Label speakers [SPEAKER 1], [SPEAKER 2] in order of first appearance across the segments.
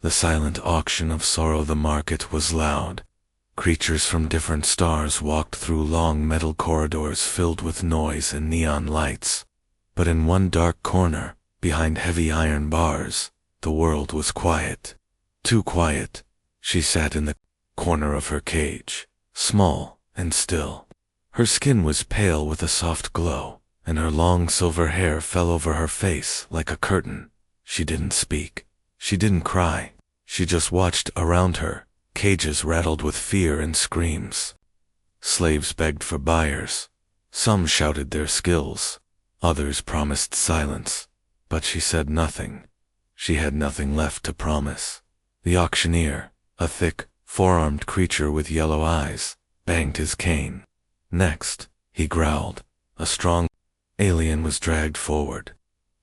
[SPEAKER 1] The silent auction of sorrow. The market was loud. Creatures from different stars walked through long metal corridors filled with noise and neon lights. But in one dark corner, behind heavy iron bars, the world was quiet. Too quiet. She sat in the corner of her cage, small and still. Her skin was pale with a soft glow, and her long silver hair fell over her face like a curtain. She didn't speak. She didn't cry. She just watched around her. Cages rattled with fear and screams. Slaves begged for buyers. Some shouted their skills. Others promised silence. But she said nothing. She had nothing left to promise. The auctioneer, a thick, four-armed creature with yellow eyes, banged his cane. Next, he growled. A strong alien was dragged forward.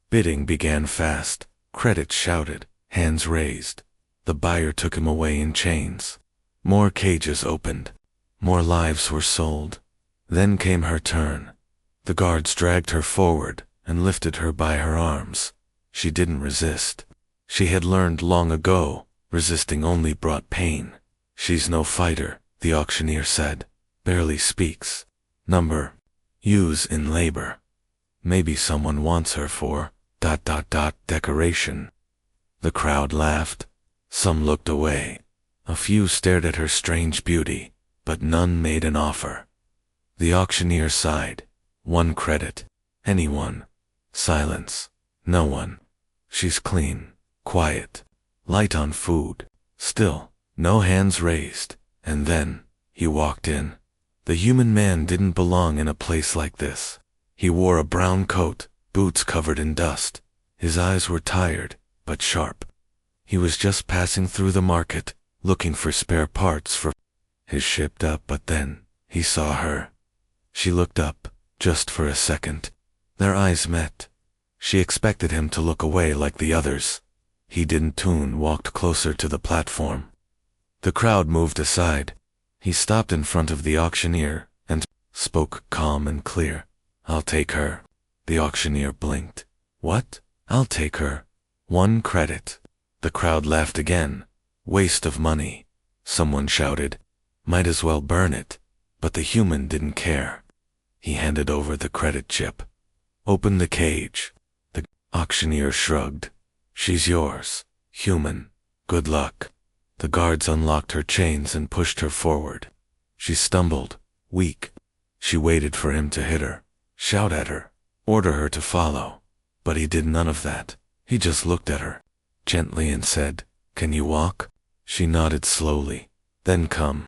[SPEAKER 1] Bidding began fast. Credits shouted, hands raised. The buyer took him away in chains. More cages opened. More lives were sold. Then came her turn. The guards dragged her forward and lifted her by her arms. She didn't resist. She had learned long ago, resisting only brought pain. She's no fighter, the auctioneer said. Barely speaks. Number. Use in labor. Maybe someone wants her for ... decoration. The crowd laughed. Some looked away. A few stared at her strange beauty, but none made an offer. The auctioneer sighed. 1 credit. Anyone. Silence. No one. She's clean, quiet, light on food. Still, no hands raised. And then, he walked in. The human man didn't belong in a place like this. He wore a brown coat, boots covered in dust. His eyes were tired, but sharp. He was just passing through the market, looking for spare parts for his ship. But then, he saw her. She looked up, just for a second. Their eyes met. She expected him to look away like the others. He didn't. Walked closer to the platform. The crowd moved aside. He stopped in front of the auctioneer and spoke calm and clear. I'll take her. The auctioneer blinked. What? I'll take her. 1 credit. The crowd laughed again. Waste of money. Someone shouted. Might as well burn it. But the human didn't care. He handed over the credit chip. Open the cage. The auctioneer shrugged. She's yours, human. Good luck. The guards unlocked her chains and pushed her forward. She stumbled, weak. She waited for him to hit her, shout at her, order her to follow. But he did none of that. He just looked at her, gently, and said, Can you walk? She nodded slowly. Then come.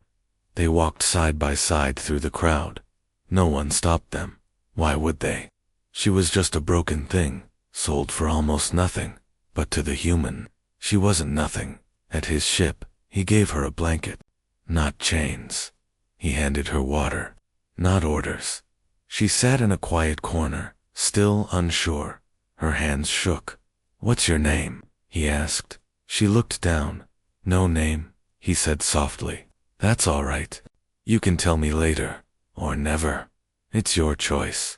[SPEAKER 1] They walked side by side through the crowd. No one stopped them. Why would they? She was just a broken thing, sold for almost nothing. But to the human, she wasn't nothing. At his ship, he gave her a blanket. Not chains. He handed her water. Not orders. She sat in a quiet corner, still unsure. Her hands shook. What's your name? He asked. She looked down. No name, he said softly. That's all right. You can tell me later. Or never. It's your choice.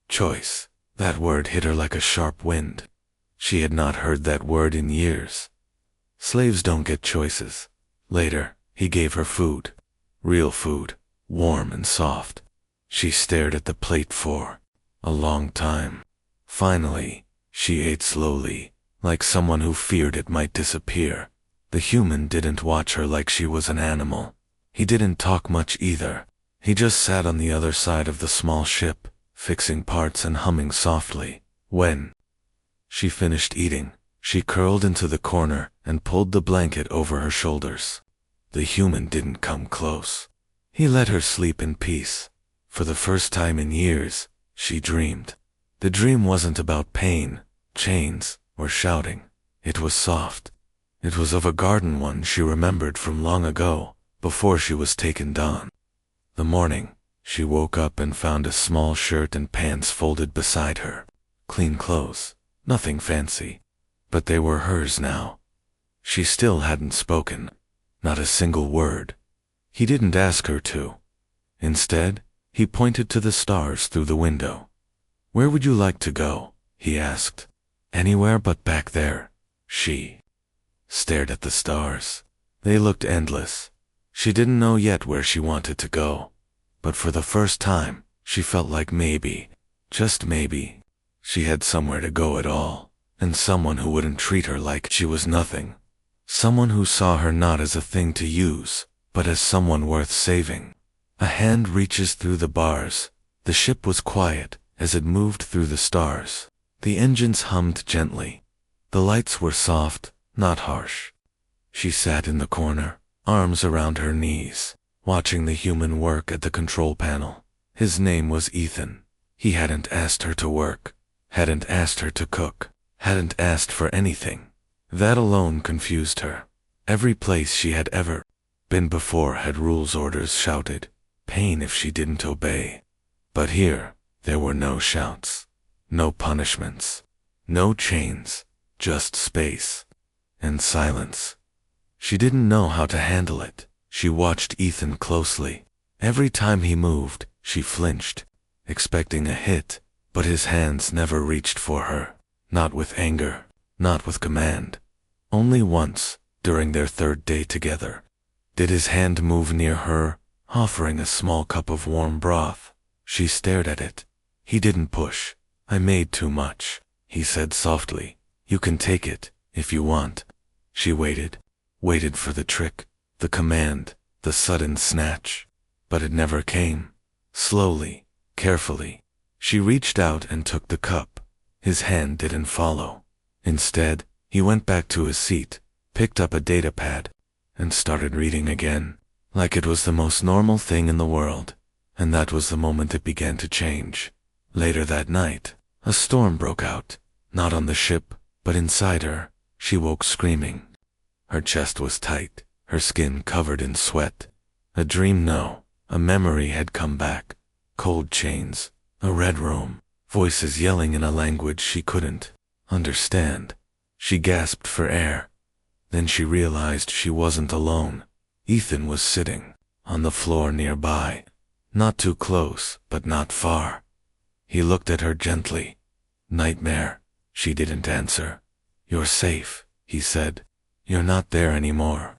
[SPEAKER 1] Choice. That word hit her like a sharp wind. She had not heard that word in years. Slaves don't get choices. Later, he gave her food. Real food. Warm and soft. She stared at the plate for a long time. Finally, she ate slowly, like someone who feared it might disappear. The human didn't watch her like she was an animal. He didn't talk much either. He just sat on the other side of the small ship, fixing parts and humming softly. When she finished eating, she curled into the corner and pulled the blanket over her shoulders. The human didn't come close. He let her sleep in peace. For the first time in years, she dreamed. The dream wasn't about pain, chains, or shouting. It was soft. It was of a garden one she remembered from long ago, before she was taken down. The morning, she woke up and found a small shirt and pants folded beside her. Clean clothes, nothing fancy. But they were hers now. She still hadn't spoken. Not a single word. He didn't ask her to. Instead, he pointed to the stars through the window. Where would you like to go? He asked. Anywhere but back there. She stared at the stars. They looked endless. She didn't know yet where she wanted to go. But for the first time, she felt like maybe, just maybe, she had somewhere to go at all, and someone who wouldn't treat her like she was nothing. Someone who saw her not as a thing to use, but as someone worth saving. A hand reaches through the bars. The ship was quiet as it moved through the stars. The engines hummed gently. The lights were soft, not harsh. She sat in the corner, arms around her knees, watching the human work at the control panel. His name was Ethan. He hadn't asked her to work, hadn't asked her to cook, hadn't asked for anything. That alone confused her. Every place she had ever been before had rules, orders shouted, pain if she didn't obey. But here, there were no shouts, no punishments, no chains, just space and silence. She didn't know how to handle it. She watched Ethan closely. Every time he moved, she flinched, expecting a hit, but his hands never reached for her. Not with anger, not with command. Only once, during their third day together, did his hand move near her, offering a small cup of warm broth. She stared at it. He didn't push. I made too much, he said softly. You can take it, if you want. She waited for the trick, the command, the sudden snatch. But it never came. Slowly, carefully, she reached out and took the cup. His hand didn't follow. Instead, he went back to his seat, picked up a data pad, and started reading again, like it was the most normal thing in the world. And that was the moment it began to change. Later that night, a storm broke out, not on the ship, but inside her. She woke screaming. Her chest was tight, her skin covered in sweat. A dream, no, a memory had come back. Cold chains, a red room, voices yelling in a language she couldn't understand. She gasped for air. Then she realized she wasn't alone. Ethan was sitting on the floor nearby. Not too close, but not far. He looked at her gently. Nightmare. She didn't answer. You're safe, he said. You're not there anymore.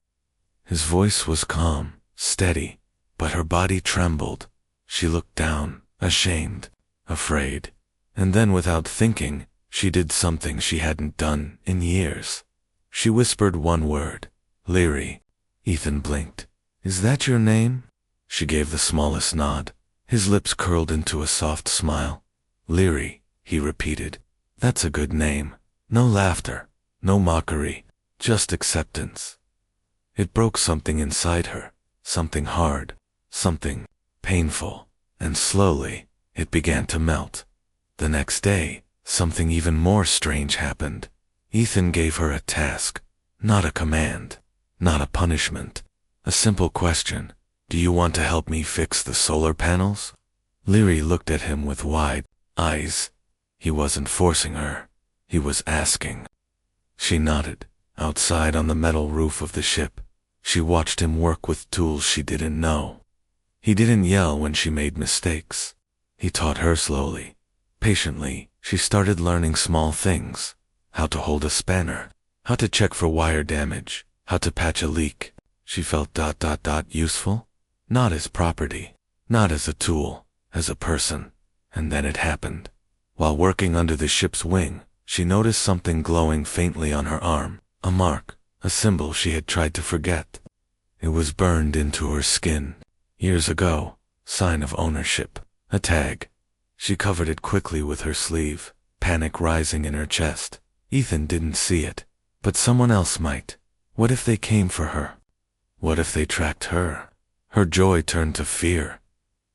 [SPEAKER 1] His voice was calm, steady, but her body trembled. She looked down, ashamed, afraid. And then without thinking, she did something she hadn't done in years. She whispered one word. Leary. Ethan blinked. Is that your name? She gave the smallest nod. His lips curled into a soft smile. Leary, he repeated. That's a good name. No laughter, no mockery, just acceptance. It broke something inside her, something hard, something painful, and slowly, it began to melt. The next day, something even more strange happened. Ethan gave her a task, not a command, not a punishment, a simple question. Do you want to help me fix the solar panels? Leary looked at him with wide eyes. He wasn't forcing her. He was asking. She nodded. Outside on the metal roof of the ship, she watched him work with tools she didn't know. He didn't yell when she made mistakes. He taught her slowly. Patiently, she started learning small things. How to hold a spanner. How to check for wire damage. How to patch a leak. She felt useful. Not as property, not as a tool, as a person. And then it happened. While working under the ship's wing, she noticed something glowing faintly on her arm, a mark, a symbol she had tried to forget. It was burned into her skin. Years ago, sign of ownership, a tag. She covered it quickly with her sleeve, panic rising in her chest. Ethan didn't see it, but someone else might. What if they came for her? What if they tracked her? Her joy turned to fear.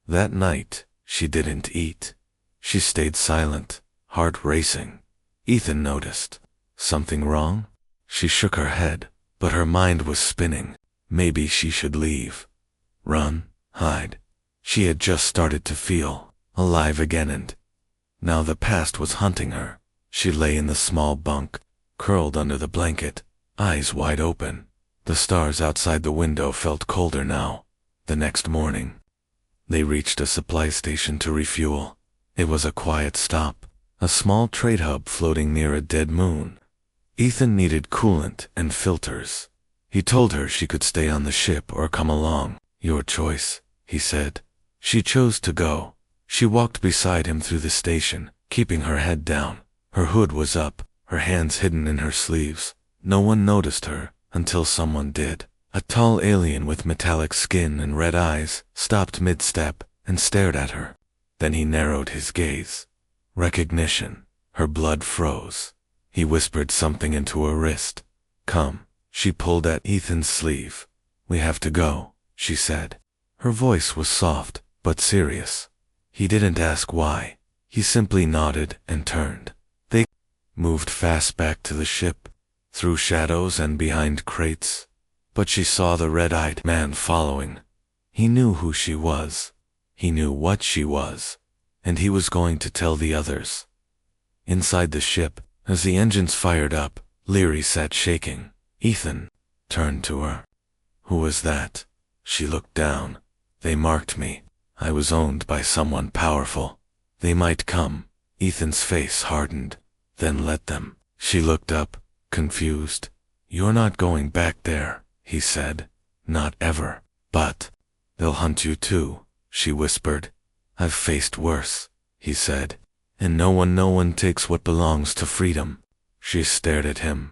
[SPEAKER 1] That night, she didn't eat. She stayed silent, heart racing. Ethan noticed. Something wrong? She shook her head, but her mind was spinning. Maybe she should leave. Run, hide. She had just started to feel alive again, and now the past was hunting her. She lay in the small bunk, curled under the blanket, eyes wide open. The stars outside the window felt colder now. The next morning, they reached a supply station to refuel. It was a quiet stop, a small trade hub floating near a dead moon. Ethan needed coolant and filters. He told her she could stay on the ship or come along. Your choice, he said. She chose to go. She walked beside him through the station, keeping her head down. Her hood was up, her hands hidden in her sleeves. No one noticed her, until someone did. A tall alien with metallic skin and red eyes stopped mid-step and stared at her. Then he narrowed his gaze. Recognition. Her blood froze. He whispered something into her wrist. Come. She pulled at Ethan's sleeve. We have to go, she said. Her voice was soft, but serious. He didn't ask why. He simply nodded and turned. They moved fast back to the ship, through shadows and behind crates. But she saw the red-eyed man following. He knew who she was. He knew what she was. And he was going to tell the others. Inside the ship, as the engines fired up, Leary sat shaking. Ethan turned to her. Who was that? She looked down. They marked me. I was owned by someone powerful. They might come. Ethan's face hardened. Then let them. She looked up, confused. You're not going back there, he said. Not ever. But they'll hunt you too, she whispered. I've faced worse, he said. And no one takes what belongs to freedom. She stared at him.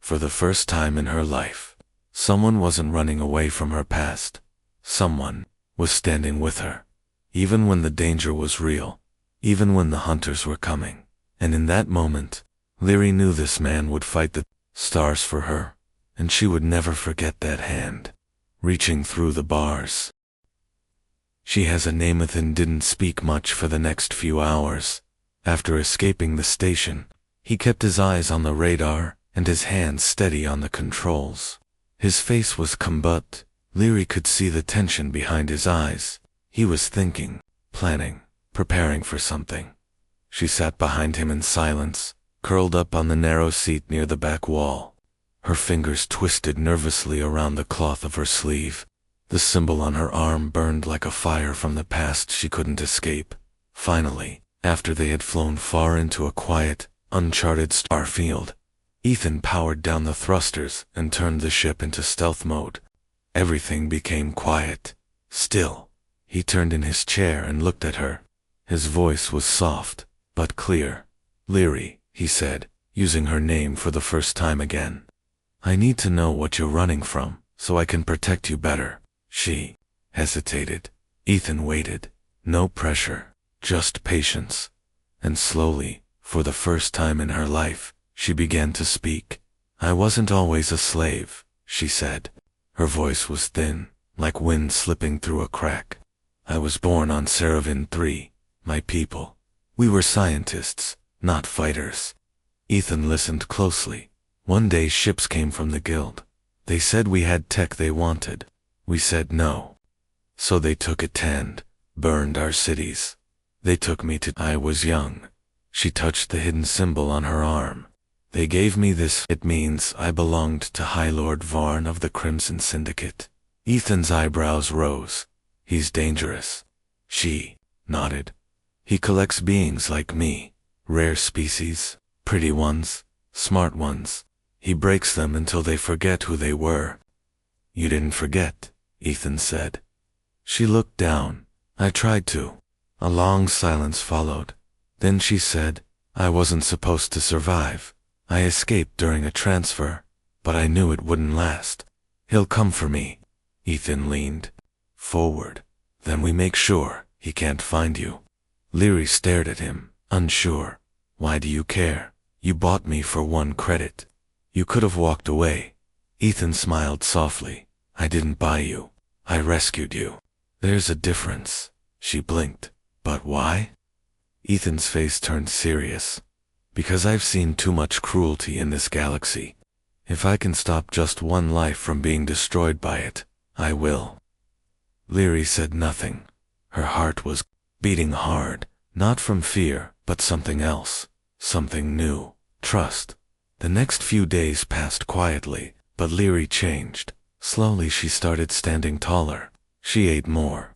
[SPEAKER 1] For the first time in her life, someone wasn't running away from her past. Someone was standing with her. Even when the danger was real. Even when the hunters were coming. And in that moment, Leary knew this man would fight the stars for her. And she would never forget that hand, reaching through the bars. She has a name. Ethan didn't speak much for the next few hours. After escaping the station, he kept his eyes on the radar and his hands steady on the controls. His face was calm, but Leary could see the tension behind his eyes. He was thinking, planning, preparing for something. She sat behind him in silence, curled up on the narrow seat near the back wall. Her fingers twisted nervously around the cloth of her sleeve. The symbol on her arm burned like a fire from the past she couldn't escape. Finally, after they had flown far into a quiet, uncharted star field, Ethan powered down the thrusters and turned the ship into stealth mode. Everything became quiet, still. He turned in his chair and looked at her. His voice was soft, but clear. Leary, he said, using her name for the first time again. I need to know what you're running from, so I can protect you better. She hesitated. Ethan waited. No pressure, just patience. And slowly, for the first time in her life, she began to speak. I wasn't always a slave, she said. Her voice was thin, like wind slipping through a crack. I was born on Saravan 3, my people. We were scientists, not fighters. Ethan listened closely. One day ships came from the guild. They said we had tech they wanted. We said no. So they took it and burned our cities. They took me to... I was young. She touched the hidden symbol on her arm. They gave me this. It means I belonged to High Lord Varn of the Crimson Syndicate. Ethan's eyebrows rose. He's dangerous. She nodded. He collects beings like me. Rare species, pretty ones, smart ones. He breaks them until they forget who they were. You didn't forget, Ethan said. She looked down. I tried to. A long silence followed. Then she said, I wasn't supposed to survive. I escaped during a transfer, but I knew it wouldn't last. He'll come for me. Ethan leaned forward. Then we make sure he can't find you. Leary stared at him, unsure. Why do you care? You bought me for 1 credit. You could have walked away. Ethan smiled softly. I didn't buy you. I rescued you. There's a difference. She blinked. But why? Ethan's face turned serious. Because I've seen too much cruelty in this galaxy. If I can stop just one life from being destroyed by it, I will. Leary said nothing. Her heart was beating hard, not from fear, but something else, something new, trust. The next few days passed quietly, but Leary changed. Slowly she started standing taller. She ate more.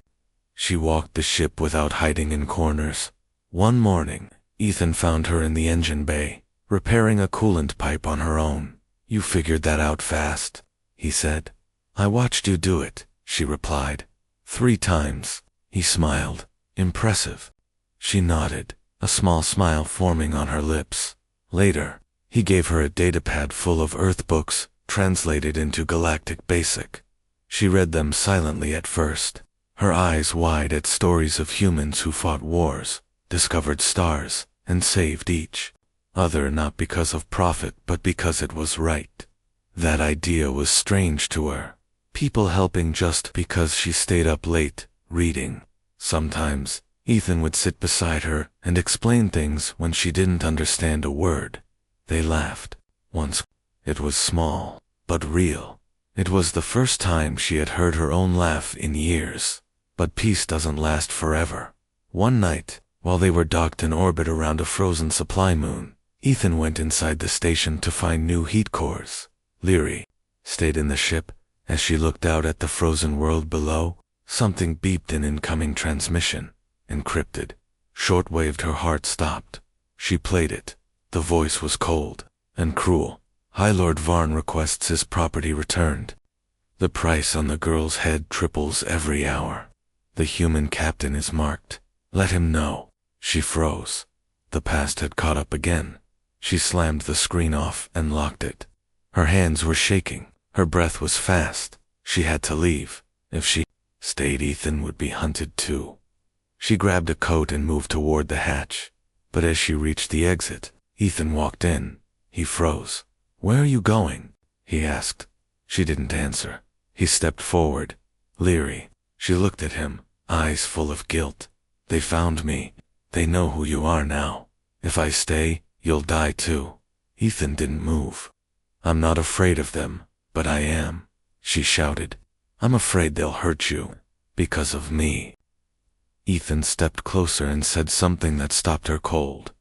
[SPEAKER 1] She walked the ship without hiding in corners. One morning, Ethan found her in the engine bay, repairing a coolant pipe on her own. You figured that out fast, he said. I watched you do it, she replied. 3 times. He smiled. Impressive. She nodded, a small smile forming on her lips. Later, he gave her a datapad full of Earth books, translated into Galactic Basic. She read them silently at first, her eyes wide at stories of humans who fought wars, discovered stars, and saved each other not because of profit but because it was right. That idea was strange to her. People helping just because she stayed up late, reading. Sometimes, Ethan would sit beside her and explain things when she didn't understand a word. They laughed. Once. It was small, but real. It was the first time she had heard her own laugh in years. But peace doesn't last forever. One night, while they were docked in orbit around a frozen supply moon, Ethan went inside the station to find new heat cores. Leary stayed in the ship. As she looked out at the frozen world below, something beeped in incoming transmission. Encrypted. Shortwaved. Her heart stopped. She played it. The voice was cold and cruel. High Lord Varn requests his property returned. The price on the girl's head triples every hour. The human captain is marked. Let him know. She froze. The past had caught up again. She slammed the screen off and locked it. Her hands were shaking. Her breath was fast. She had to leave. If she stayed, Ethan would be hunted too. She grabbed a coat and moved toward the hatch. But as she reached the exit, Ethan walked in. He froze. Where are you going? He asked. She didn't answer. He stepped forward. Leary. She looked at him, eyes full of guilt. They found me. They know who you are now. If I stay, you'll die too. Ethan didn't move. I'm not afraid of them. But I am, she shouted. I'm afraid they'll hurt you. Because of me. Ethan stepped closer and said something that stopped her cold.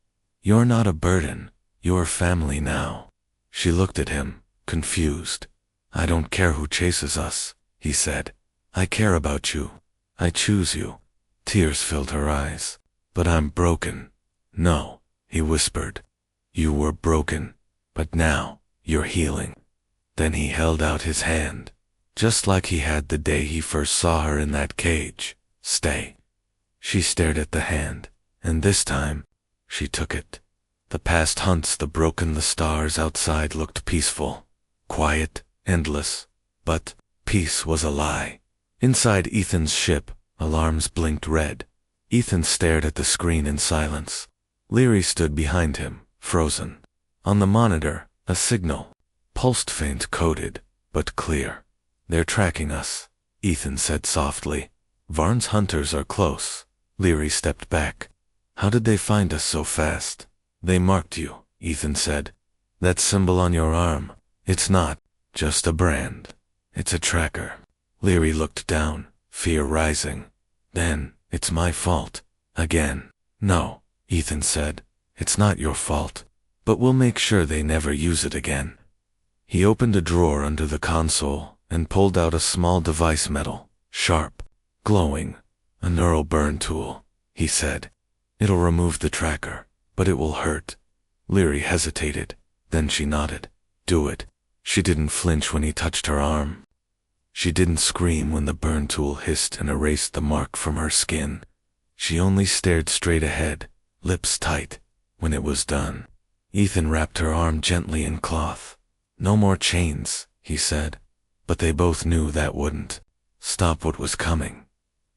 [SPEAKER 1] You're not a burden. You're family now. She looked at him, confused. I don't care who chases us, he said. I care about you. I choose you. Tears filled her eyes. But I'm broken. No, he whispered. You were broken. But now, you're healing. Then he held out his hand, just like he had the day he first saw her in that cage. Stay. She stared at the hand, and this time, she took it. The past hunts, the broken, the stars outside looked peaceful, quiet, endless, but peace was a lie. Inside Ethan's ship, alarms blinked red. Ethan stared at the screen in silence. Leary stood behind him, frozen. On the monitor, a signal. Pulsed, faint, coded, but clear. They're tracking us, Ethan said softly. Varn's hunters are close. Leary stepped back. How did they find us so fast? They marked you, Ethan said. That symbol on your arm, it's not just a brand. It's a tracker. Leary looked down, fear rising. Then, it's my fault. Again. No, Ethan said. It's not your fault. But we'll make sure they never use it again. He opened a drawer under the console and pulled out a small device, metal, sharp, glowing. A neural burn tool, he said. It'll remove the tracker, but it will hurt. Leary hesitated. Then she nodded. Do it. She didn't flinch when he touched her arm. She didn't scream when the burn tool hissed and erased the mark from her skin. She only stared straight ahead, lips tight. When it was done, Ethan wrapped her arm gently in cloth. No more chains, he said. But they both knew that wouldn't stop what was coming.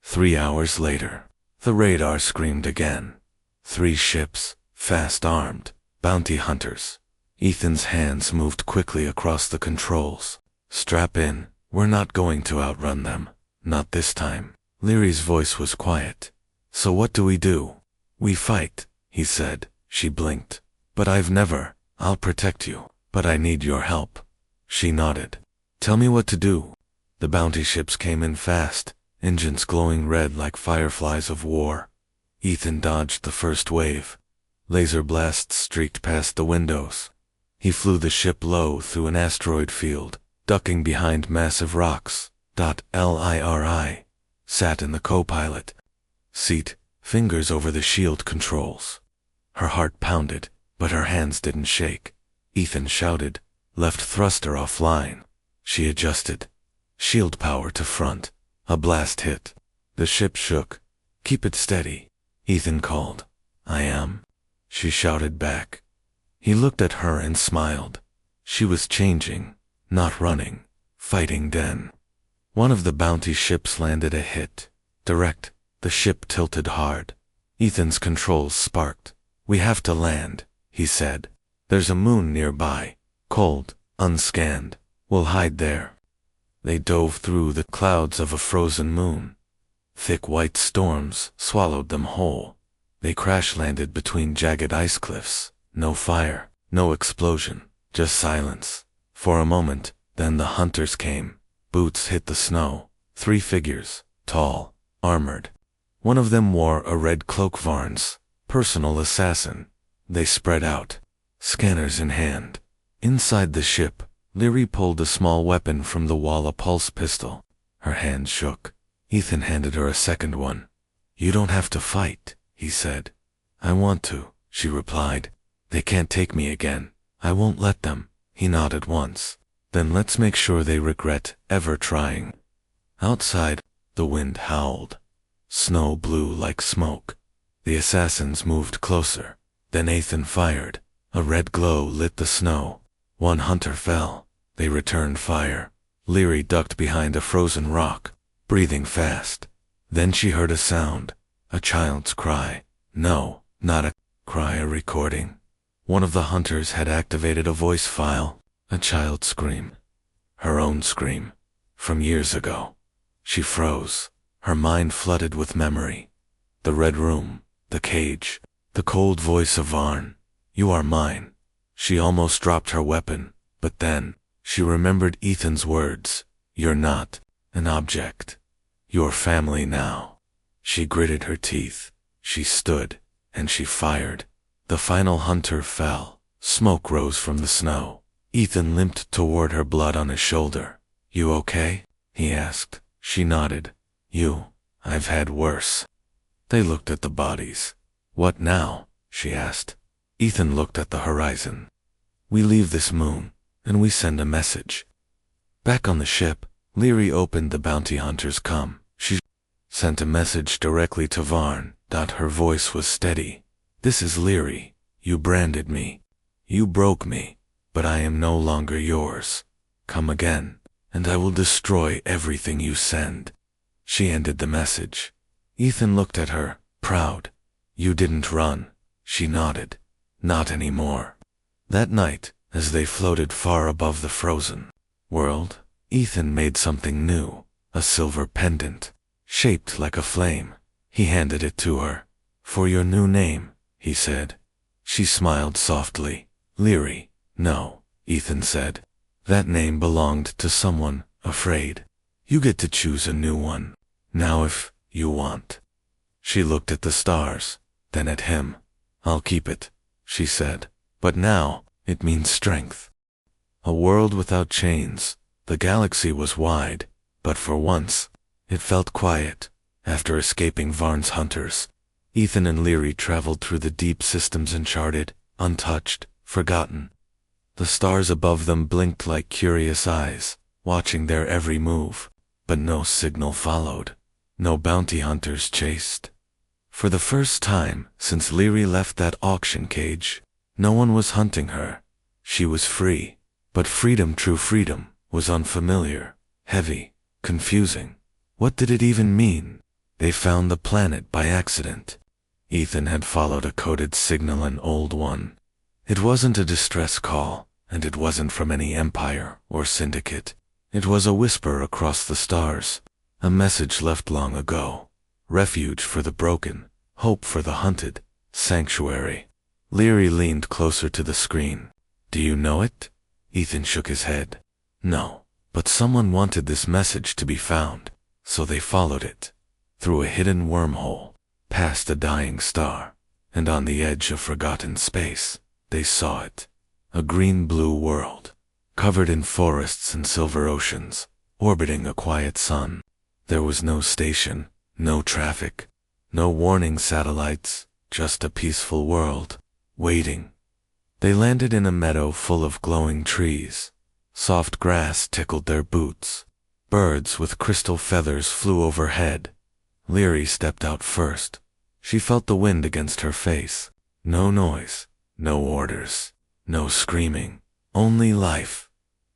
[SPEAKER 1] 3 hours later, the radar screamed again. 3 ships, fast armed, bounty hunters. Ethan's hands moved quickly across the controls. Strap in, we're not going to outrun them. Not this time. Leary's voice was quiet. So what do we do? We fight, he said. She blinked. But I've never. I'll protect you. But I need your help. She nodded. Tell me what to do. The bounty ships came in fast, engines glowing red like fireflies of war. Ethan dodged the first wave. Laser blasts streaked past the windows. He flew the ship low through an asteroid field, ducking behind massive rocks. Leary sat in the co-pilot seat, fingers over the shield controls. Her heart pounded. but her hands didn't shake. Ethan shouted, left thruster offline. She adjusted. Shield power to front. A blast hit. The ship shook. Keep it steady, Ethan called. I am. She shouted back. He looked at her and smiled. She was changing, not running, fighting then. One of the bounty ships landed a hit. Direct. The ship tilted hard. Ethan's controls sparked. We have to land, he said. There's a moon nearby. Cold, unscanned. We'll hide there. They dove through the clouds of a frozen moon. Thick white storms swallowed them whole. They crash-landed between jagged ice cliffs. No fire, no explosion, just silence. For a moment, then the hunters came. Boots hit the snow. 3 figures, tall, armored. One of them wore a red cloak. Varn's personal assassin. They spread out, scanners in hand. Inside the ship, Leary pulled a small weapon from the wall, a pulse pistol. Her hand shook. Ethan handed her a second one. You don't have to fight, he said. I want to, she replied. They can't take me again. I won't let them. He nodded once. Then let's make sure they regret ever trying. Outside, the wind howled. Snow blew like smoke. The assassins moved closer. Then Ethan fired. A red glow lit the snow. One hunter fell. They returned fire. Leary ducked behind a frozen rock, breathing fast. Then she heard a sound. A child's cry. No, not a cry, a recording. One of the hunters had activated a voice file. A child's scream. Her own scream. From years ago. She froze. Her mind flooded with memory. The red room. The cage. The cold voice of Varn. You are mine. She almost dropped her weapon, but then, she remembered Ethan's words. You're not an object. You're family now. She gritted her teeth. She stood, and she fired. The final hunter fell. Smoke rose from the snow. Ethan limped toward her, blood on his shoulder. You okay? He asked. She nodded. I've had worse. They looked at the bodies. What now? She asked. Ethan looked at the horizon. We leave this moon, and we send a message. Back on the ship, Leary opened the bounty hunter's comm. She sent a message directly to Varn. Her voice was steady. This is Leary. You branded me. You broke me, but I am no longer yours. Come again, and I will destroy everything you send. She ended the message. Ethan looked at her, proud. You didn't run. She nodded. Not anymore. That night, as they floated far above the frozen world, Ethan made something new, a silver pendant, shaped like a flame. He handed it to her. For your new name, he said. She smiled softly. Leary. No, Ethan said. That name belonged to someone afraid. You get to choose a new one. Now if you want. She looked at the stars, then at him. I'll keep it, she said. But now, it means strength. A world without chains. The galaxy was wide, but for once, it felt quiet. After escaping Varn's hunters, Ethan and Leary traveled through the deep systems, uncharted, untouched, forgotten. The stars above them blinked like curious eyes, watching their every move, but no signal followed. No bounty hunters chased. For the first time since Leary left that auction cage, no one was hunting her. She was free, but freedom, true freedom, was unfamiliar, heavy, confusing. What did it even mean? They found the planet by accident. Ethan had followed a coded signal, an old one. It wasn't a distress call, and it wasn't from any empire or syndicate. It was a whisper across the stars, a message left long ago. Refuge for the broken, hope for the hunted, sanctuary. Leary leaned closer to the screen. Do you know it? Ethan shook his head. No, but someone wanted this message to be found, so they followed it. Through a hidden wormhole, past a dying star, and on the edge of forgotten space, they saw it. A green-blue world, covered in forests and silver oceans, orbiting a quiet sun. There was no station, no traffic, no warning satellites, just a peaceful world, waiting. They landed in a meadow full of glowing trees. Soft grass tickled their boots. Birds with crystal feathers flew overhead. Leary stepped out first. She felt the wind against her face. No noise, no orders, no screaming, only life.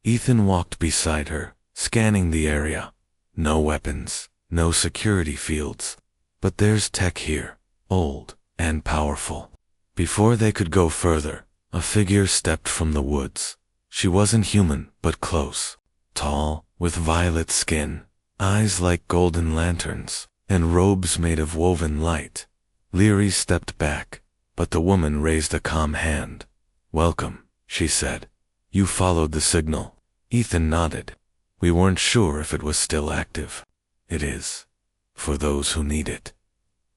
[SPEAKER 1] Ethan walked beside her, scanning the area. No weapons, no security fields. But there's tech here, old and powerful. Before they could go further, a figure stepped from the woods. She wasn't human, but close. Tall, with violet skin, eyes like golden lanterns, and robes made of woven light. Leary stepped back, but the woman raised a calm hand. "Welcome," she said. "You followed the signal." Ethan nodded. "We weren't sure if it was still active." "It is. For those who need it."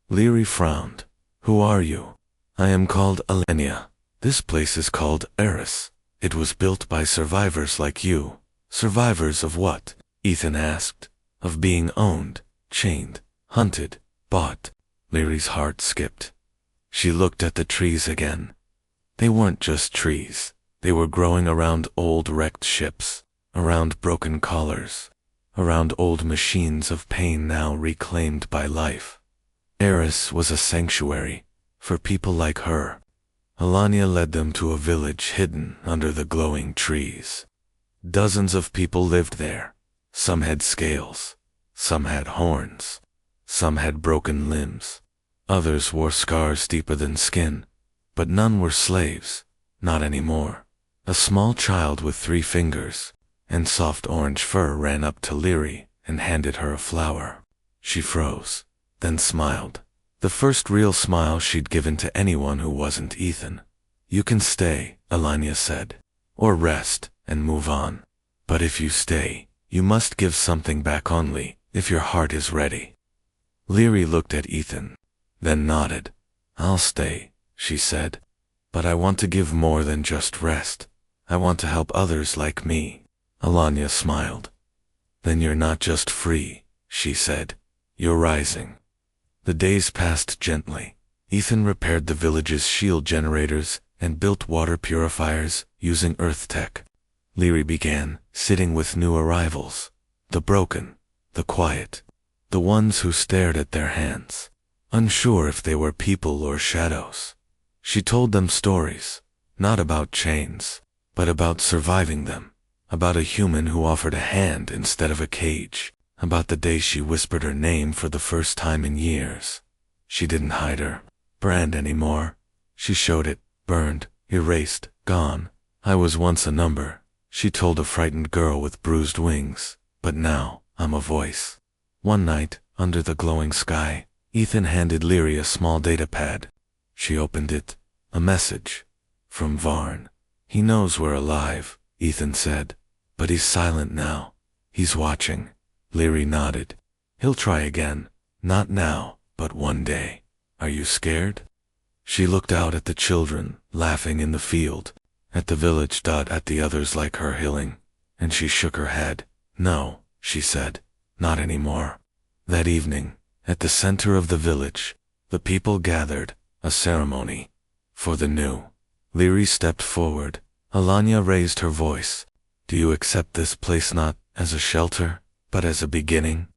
[SPEAKER 1] Leary frowned. "Who are you?" "I am called Alenia. This place is called Eris. It was built by survivors like you." "Survivors of what?" Ethan asked. "Of being owned, chained, hunted, bought." Leary's heart skipped. She looked at the trees again. They weren't just trees. They were growing around old wrecked ships, around broken collars, around old machines of pain now reclaimed by life. Eris was a sanctuary for people like her. Alania led them to a village hidden under the glowing trees. Dozens of people lived there. Some had scales, some had horns, some had broken limbs. Others wore scars deeper than skin, but none were slaves, not anymore. A small child with 3 fingers and soft orange fur ran up to Leary and handed her a flower. She froze, then smiled. The first real smile she'd given to anyone who wasn't Ethan. "You can stay," Alania said, "or rest and move on. But if you stay, you must give something back only if your heart is ready." Leary looked at Ethan, then nodded. "I'll stay," she said. "But I want to give more than just rest. I want to help others like me." Alania smiled. "Then you're not just free," she said. "You're rising." The days passed gently. Ethan repaired the village's shield generators and built water purifiers using Earth tech. Leary began sitting with new arrivals, the broken, the quiet, the ones who stared at their hands, unsure if they were people or shadows. She told them stories, not about chains, but about surviving them, about a human who offered a hand instead of a cage, about the day she whispered her name for the first time in years. She didn't hide her brand anymore. She showed it, burned, erased, gone. "I was once a number," she told a frightened girl with bruised wings, "but now I'm a voice." One night, under the glowing sky, Ethan handed Leary a small data pad. She opened it. A message. From Varn. "He knows we're alive," Ethan said. "But he's silent now. He's watching." Leary nodded. "He'll try again. Not now, but one day. Are you scared?" She looked out at the children, laughing in the field, at the village, at the others like her healing, and she shook her head. "No," she said, "not anymore." That evening, at the center of the village, the people gathered, a ceremony for the new. Leary stepped forward. Alania raised her voice. "Do you accept this place not as a shelter, but as a beginning?"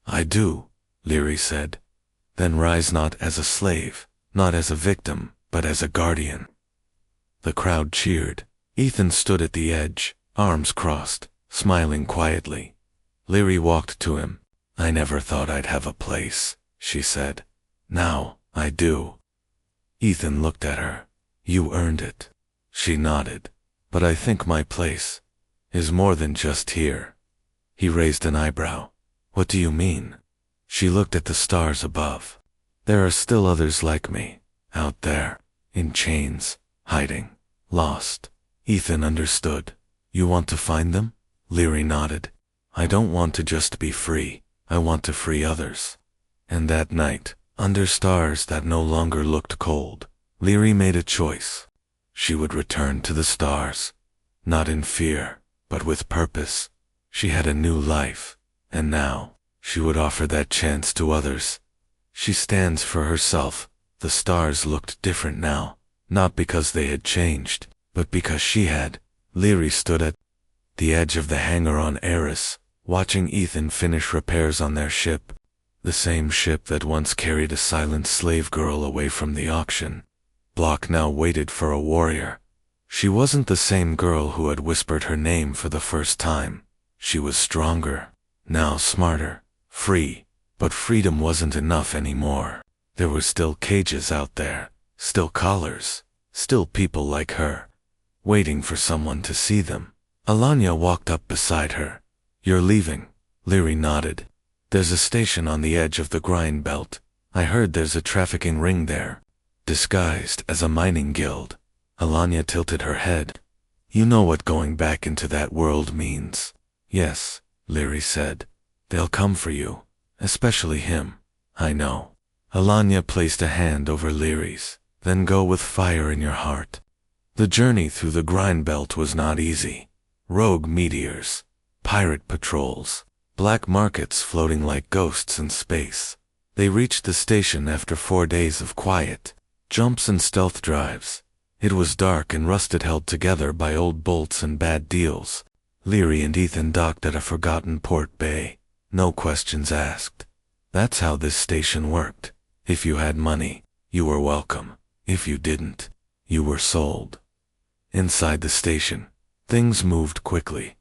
[SPEAKER 1] "I do," Leary said. "Then rise not as a slave, not as a victim, but as a guardian." The crowd cheered. Ethan stood at the edge, arms crossed, smiling quietly. Leary walked to him. "I never thought I'd have a place," she said. "Now, I do." Ethan looked at her. "You earned it." She nodded. "But I think my place is more than just here." He raised an eyebrow. "What do you mean?" She looked at the stars above. "There are still others like me, out there, in chains, hiding, lost." Ethan understood. "You want to find them?" Leary nodded. "I don't want to just be free. I want to free others." And that night, under stars that no longer looked cold, Leary made a choice. She would return to the stars, not in fear, but with purpose. She had a new life, and now, she would offer that chance to others. She stands for herself. The stars looked different now, Not because they had changed, but because she had. Leary stood at the edge of the hangar on Eris, watching Ethan finish repairs on their ship. The same ship that once carried a silent slave girl away from the auction block now waited for a warrior. She wasn't the same girl who had whispered her name for the first time. She was stronger, now smarter, free, but freedom wasn't enough anymore. There were still cages out there, still collars, still people like her, waiting for someone to see them. Alanya walked up beside her. "You're leaving?" Leary nodded. "There's a station on the edge of the grind belt. I heard there's a trafficking ring there, disguised as a mining guild." Alanya tilted her head. "You know what going back into that world means." "Yes," Leary said. "They'll come for you, especially him." "I know." Alanya placed a hand over Leary's. "Then go with fire in your heart." The journey through the grind belt was not easy. Rogue meteors, pirate patrols, black markets floating like ghosts in space. They reached the station after 4 days of quiet, jumps and stealth drives. It was dark and rusted, held together by old bolts and bad deals. Leary and Ethan docked at a forgotten port bay. No questions asked. That's how this station worked. If you had money, you were welcome. If you didn't, you were sold. Inside the station, things moved quickly.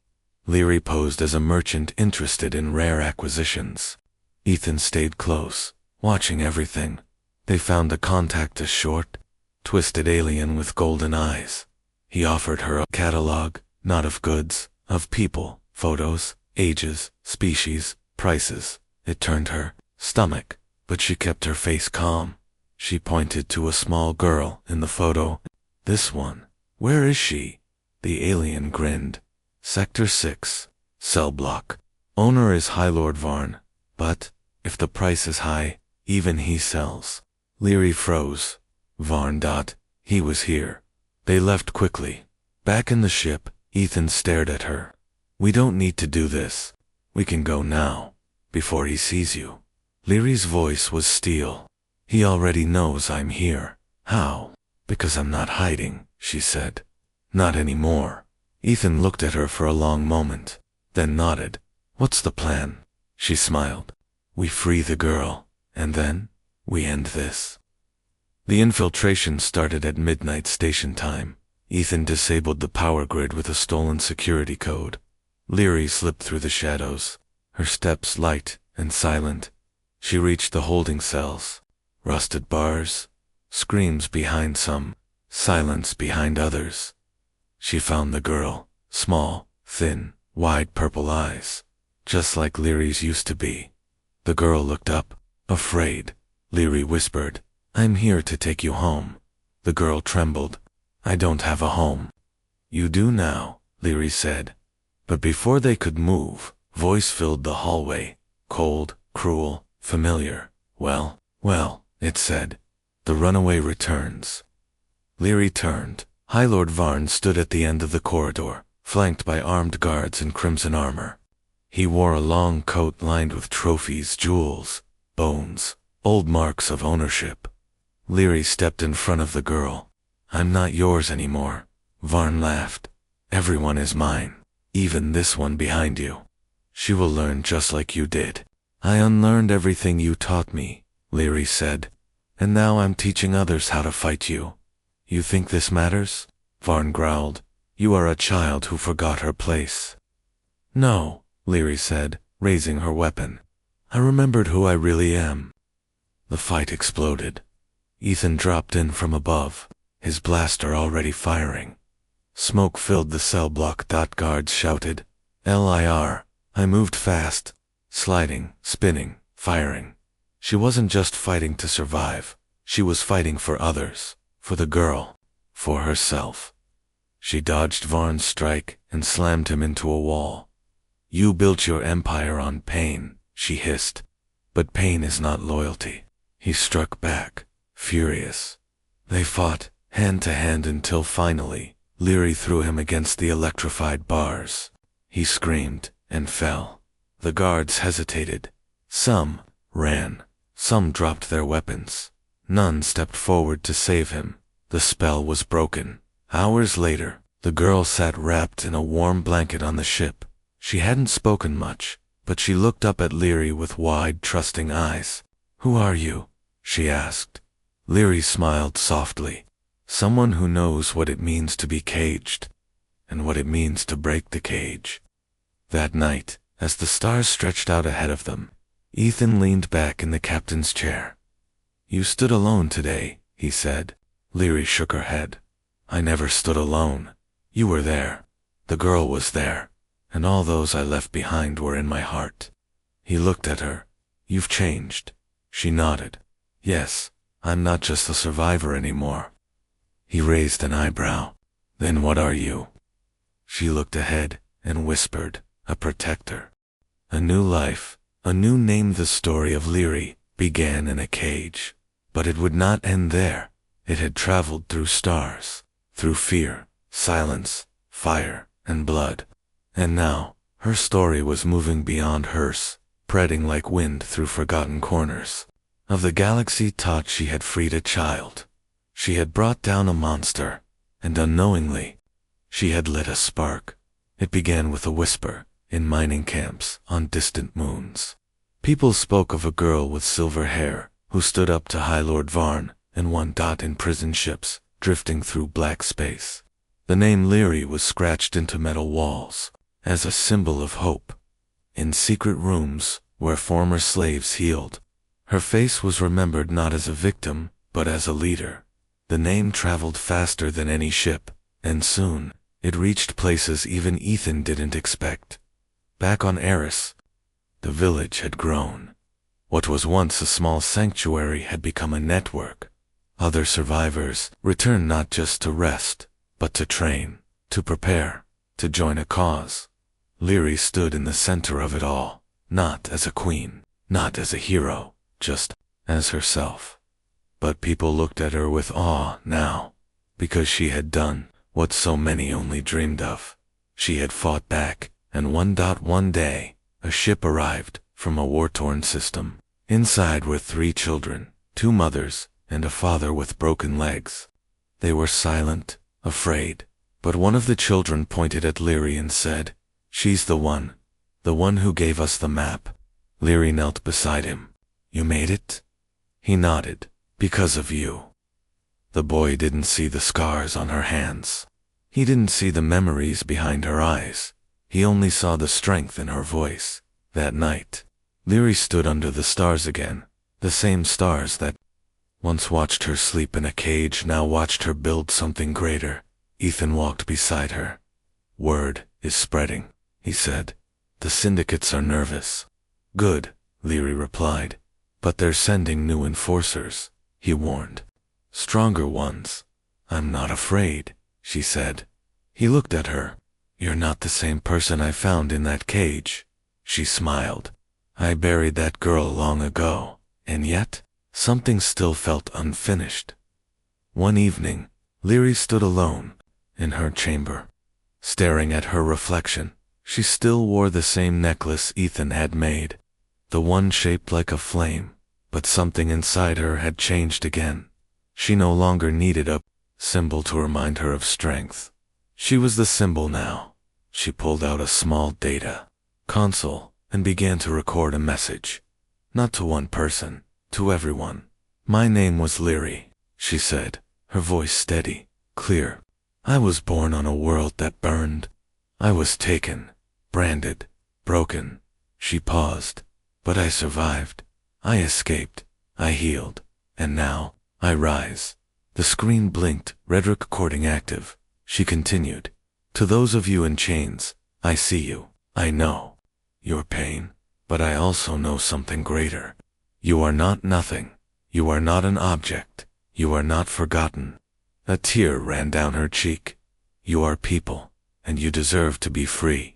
[SPEAKER 1] Leary posed as a merchant interested in rare acquisitions. Ethan stayed close, watching everything. They found a contact, a short, twisted alien with golden eyes. He offered her a catalog, not of goods, of people, photos, ages, species, prices. It turned her stomach, but she kept her face calm. She pointed to a small girl in the photo. "This one. Where is she?" The alien grinned. "Sector 6, cell block. Owner is High Lord Varn, but if the price is high, even he sells." Leary froze. Varn. He was here. They left quickly. Back in the ship, Ethan stared at her. "We don't need to do this. We can go now, before he sees you." Leary's voice was steel. "He already knows I'm here." "How?" "Because I'm not hiding," she said. "Not anymore." Ethan looked at her for a long moment, then nodded. "What's the plan?" She smiled. "We free the girl, and then we end this." The infiltration started at midnight station time. Ethan disabled the power grid with a stolen security code. Leary slipped through the shadows, her steps light and silent. She reached the holding cells. Rusted bars, screams behind some, silence behind others. She found the girl, small, thin, wide purple eyes, just like Leary's used to be. The girl looked up, afraid. Leary whispered, "I'm here to take you home." The girl trembled. "I don't have a home." "You do now," Leary said. But before they could move, voice filled the hallway, cold, cruel, familiar. Well, it said. "The runaway returns." Leary turned. High Lord Varn stood at the end of the corridor, flanked by armed guards in crimson armor. He wore a long coat lined with trophies, jewels, bones, old marks of ownership. Leary stepped in front of the girl. "I'm not yours anymore." Varn laughed. "Everyone is mine, even this one behind you. She will learn just like you did." "I unlearned everything you taught me," Leary said, "and now I'm teaching others how to fight you." "You think this matters?" Varn growled. "You are a child who forgot her place." "No," Leary said, raising her weapon. "I remembered who I really am." The fight exploded. Ethan dropped in from above, his blaster already firing. Smoke filled the cell block. Guards shouted, "LIR." I moved fast, sliding, spinning, firing. She wasn't just fighting to survive. She was fighting for others, for the girl, for herself. She dodged Varn's strike and slammed him into a wall. "You built your empire on pain," she hissed. "But pain is not loyalty." He struck back, furious. They fought, hand to hand, until finally, Leary threw him against the electrified bars. He screamed and fell. The guards hesitated. Some ran. Some dropped their weapons. None stepped forward to save him. The spell was broken. Hours later, the girl sat wrapped in a warm blanket on the ship. She hadn't spoken much, but she looked up at Leary with wide, trusting eyes. "Who are you?" she asked. Leary smiled softly. "Someone who knows what it means to be caged, and what it means to break the cage." That night, as the stars stretched out ahead of them, Ethan leaned back in the captain's chair. "You stood alone today," he said. Leary shook her head. "I never stood alone. You were there. The girl was there. And all those I left behind were in my heart." He looked at her. "You've changed." She nodded. "Yes, I'm not just a survivor anymore." He raised an eyebrow. "Then what are you?" She looked ahead and whispered, "A protector." A new life, a new name. The story of Leary began in a cage. But it would not end there. It had traveled through stars, through fear, silence, fire, and blood. And now, her story was moving beyond hers, spreading like wind through forgotten corners of the galaxy. Thought she had freed a child. She had brought down a monster, and unknowingly, she had lit a spark. It began with a whisper, in mining camps, on distant moons. People spoke of a girl with silver hair, who stood up to High Lord Varn, and one dot in prison ships, drifting through black space. The name Leary was scratched into metal walls, as a symbol of hope. In secret rooms, where former slaves healed, her face was remembered not as a victim, but as a leader. The name traveled faster than any ship, and soon, it reached places even Ethan didn't expect. Back on Eris, the village had grown. What was once a small sanctuary had become a network. Other survivors returned not just to rest, but to train, to prepare, to join a cause. Leary stood in the center of it all, not as a queen, not as a hero, just as herself. But people looked at her with awe now, because she had done what so many only dreamed of. She had fought back, and one day, a ship arrived from a war-torn system. Inside were 3 children, 2 mothers, and a father with broken legs. They were silent, afraid, but one of the children pointed at Leary and said, "She's the one who gave us the map." Leary knelt beside him. "You made it?" He nodded. "Because of you." The boy didn't see the scars on her hands. He didn't see the memories behind her eyes. He only saw the strength in her voice. That night, Leary stood under the stars again, the same stars that once watched her sleep in a cage, now watched her build something greater. Ethan walked beside her. "Word is spreading," he said. "The syndicates are nervous." "Good," Leary replied. "But they're sending new enforcers," he warned. "Stronger ones." "I'm not afraid," she said. He looked at her. "You're not the same person I found in that cage." She smiled. "I buried that girl long ago, and yet, something still felt unfinished." One evening, Leary stood alone, in her chamber, staring at her reflection. She still wore the same necklace Ethan had made, the one shaped like a flame, but something inside her had changed again. She no longer needed a symbol to remind her of strength. She was the symbol now. She pulled out a small data console and began to record a message. Not to one person, to everyone. "My name was Leary," she said, her voice steady, clear. "I was born on a world that burned. I was taken, branded, broken." She paused. "But I survived. I escaped. I healed. And now, I rise." The screen blinked, red recording active. She continued. "To those of you in chains, I see you. I know your pain, but I also know something greater. You are not nothing. You are not an object. You are not forgotten." A tear ran down her cheek. "You are people, and you deserve to be free."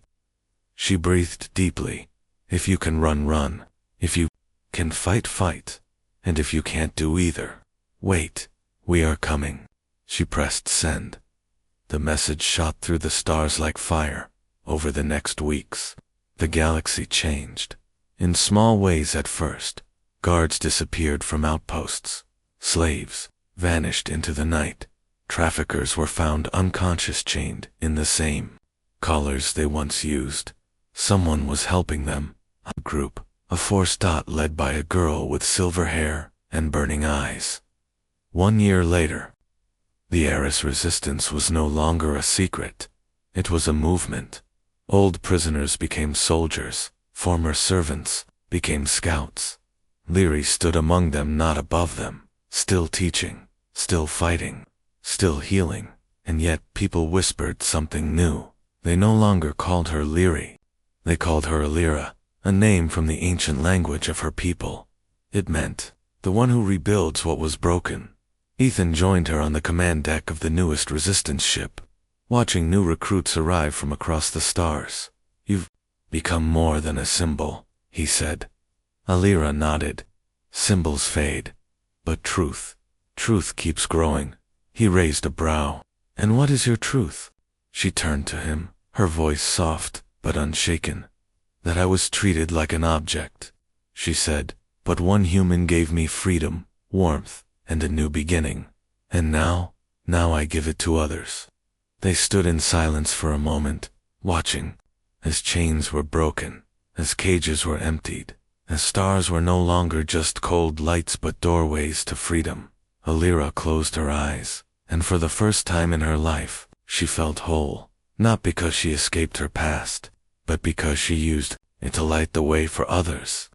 [SPEAKER 1] She breathed deeply. "If you can run, run. If you can fight, fight. And if you can't do either, wait. We are coming." She pressed send. The message shot through the stars like fire. Over the next weeks, the galaxy changed. In small ways at first. Guards disappeared from outposts. Slaves vanished into the night. Traffickers were found unconscious, chained in the same collars they once used. Someone was helping them. A group, a force led by a girl with silver hair and burning eyes. 1 year later, the heiress resistance was no longer a secret. It was a movement. Old prisoners became soldiers, former servants became scouts. Leary stood among them, not above them, still teaching, still fighting, still healing, and yet people whispered something new. They no longer called her Leary. They called her Alira, a name from the ancient language of her people. It meant, the one who rebuilds what was broken. Ethan joined her on the command deck of the newest resistance ship, watching new recruits arrive from across the stars. "You've become more than a symbol," he said. Alira nodded. "Symbols fade, but truth keeps growing." He raised a brow. "And what is your truth?" She turned to him, her voice soft but unshaken. "That I was treated like an object," she said, "but one human gave me freedom, warmth, and a new beginning. And now I give it to others." They stood in silence for a moment, watching, as chains were broken, as cages were emptied, as stars were no longer just cold lights but doorways to freedom. Alira closed her eyes, and for the first time in her life, she felt whole, not because she escaped her past, but because she used it to light the way for others.